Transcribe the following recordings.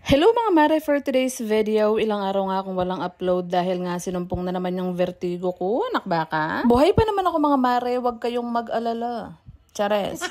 Hello mga mare, for today's video, ilang araw nga akong walang upload dahil nga sinumpong na naman yung vertigo ko, anak baka. Buhay pa naman ako mga mare, wag kayong mag-alala. Chares.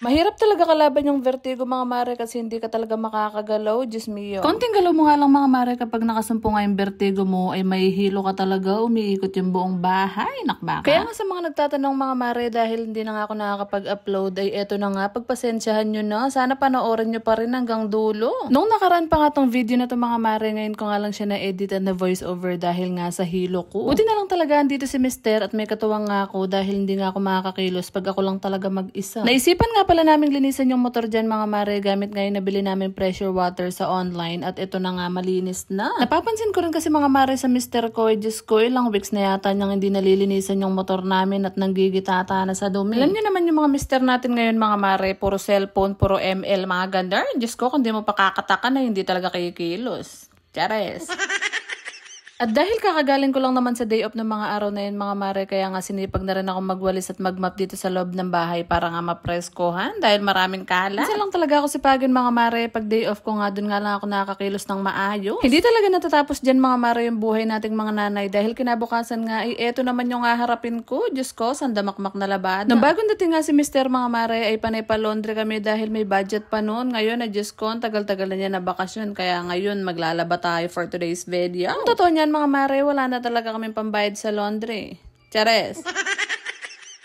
Mahirap talaga kalaban yung vertigo mga mare kasi hindi ka talaga makakagalaw, Diyos mio. Konting galaw mo nga lang mga mare kapag nakasumpong nga yung vertigo mo ay may hilo ka talaga, umiikot yung buong bahay, nakbaka. Kaya nga sa mga nagtatanong mga mare dahil hindi na nga ako nakakapag-upload ay eto na nga, pagpasensyahan nyo na, sana panoorin nyo pa rin hanggang dulo. Nung nakaraan pa nga tong video na to mga mare, ngayon ko nga lang siya na-edit at na-voice over dahil nga sa hilo ko. Buti na lang talaga andito si Mister at may katuwang nga ako dahil hindi nga ako makakakilos pag ako lang talaga mag-isa. Naisipan nga pala namin linisan yung motor dyan mga mare gamit ngayon nabili namin pressure water sa online at ito na nga malinis na. Napapansin ko rin kasi mga mare sa Mr. ko, Diyos ko, ilang weeks na yata niyang hindi nalilinisan yung motor namin at nanggigitata na sa dumi. Alam niyo naman yung mga Mr. natin ngayon mga mare, puro cellphone, puro ML, mga ganda. Diyos ko, kung di mo pakakataka na hindi talaga kikilos. Chares. At dahil kakagaling ko lang naman sa day off ng mga araw na yun mga mare, kaya nga sinipag na rin ako magwalis at magmap dito sa loob ng bahay para nga mapreskohan dahil maraming kalat. Kasi lang talaga ako sipagin mga mare, pag day off ko nga dun nga lang ako nakakakilos ng maayos. Hindi talaga natatapos dyan mga mare yung buhay nating mga nanay dahil kinabukasan nga ay eto naman yung haharapin ko. Diyos ko, sandamakmak na labada. Nung bagong dating nga si Mr. mga mare ay panay pa laundry kami dahil may budget pa noon. Ngayon na Diyos ko, tagal-tagal na niya na bakasyon kaya ngayon maglalaba tayo for today's video. Ang totoo niyan mga mare, wala na talaga kaming pambayad sa laundry. Chares.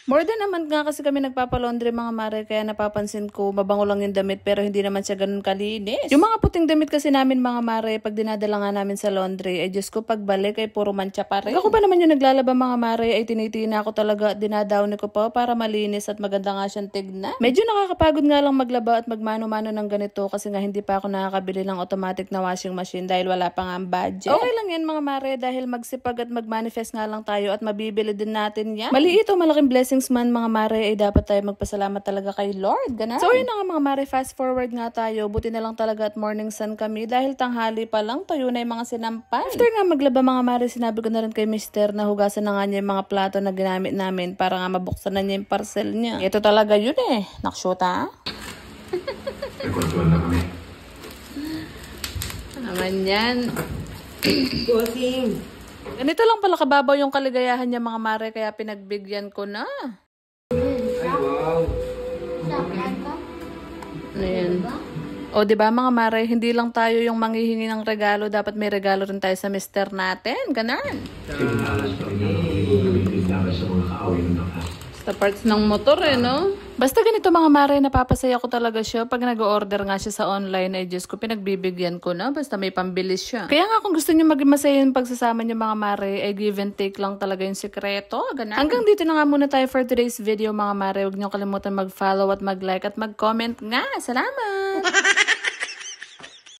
More than a month nga kasi kami nagpapalaundry mga mare, kaya napapansin ko mabango lang yung damit pero hindi naman siya ganun kalinis. Yung mga puting damit kasi namin mga mare, pag dinadala nga namin sa laundry, ay Diyos ko, pagbalik ay puro mancha pa rin. Ako pa naman yung naglalaba mga mare, ay tinitina ako talaga, dinadawni ko pa para malinis at maganda nga siyang tignan. Medyo nakakapagod nga lang maglaba at magmano-mano ng ganito kasi nga hindi pa ako nakakabili ng automatic na washing machine dahil wala pa nga ang budget. Okay lang yan mga mare dahil magsipag at magmanifest nga lang tayo at mabibili din natin yan. Maliit o malaking blessing man mga mare ay dapat tayo magpasalamat talaga kay Lord. Ganun. So yun na nga mga mare, fast forward nga tayo. Buti na lang talaga at morning sun kami dahil tanghali pa lang tayo na yung mga sinampay. After nga maglaba mga mare, sinabi ko na rin kay Mister na hugasan na nga niya yung mga plato na ginamit namin para nga mabuksan na niya yung parcel niya. Ito talaga yun eh. Nakshuta. Nagkwentuhan na kami. Naman yan. Bossing. Ganito lang pala kababaw yung kaligayahan niya mga mare, kaya pinagbigyan ko na. Ay, wow. Ayan. O diba mga mare, hindi lang tayo yung manghihingi ng regalo, dapat may regalo rin tayo sa Mister natin. Ganun. Pinalas pa rin ang gamitin namin sa mga kaaway ng nakas. Sa parts ng motor eh, no? Basta ganito mga mare, napapasaya ko talaga siya. Pag nag-order nga siya sa online, ay Diyos ko, pinagbibigyan ko na. Basta may pambilis siya. Kaya nga kung gusto niyo maging masaya yung pagsasama niyo mga mare, ay give and take lang talaga yung sikreto. Ganun. Hanggang dito na nga muna tayo for today's video mga mare. Huwag niyo kalimutan mag-follow at mag-like at mag-comment nga. Salamat!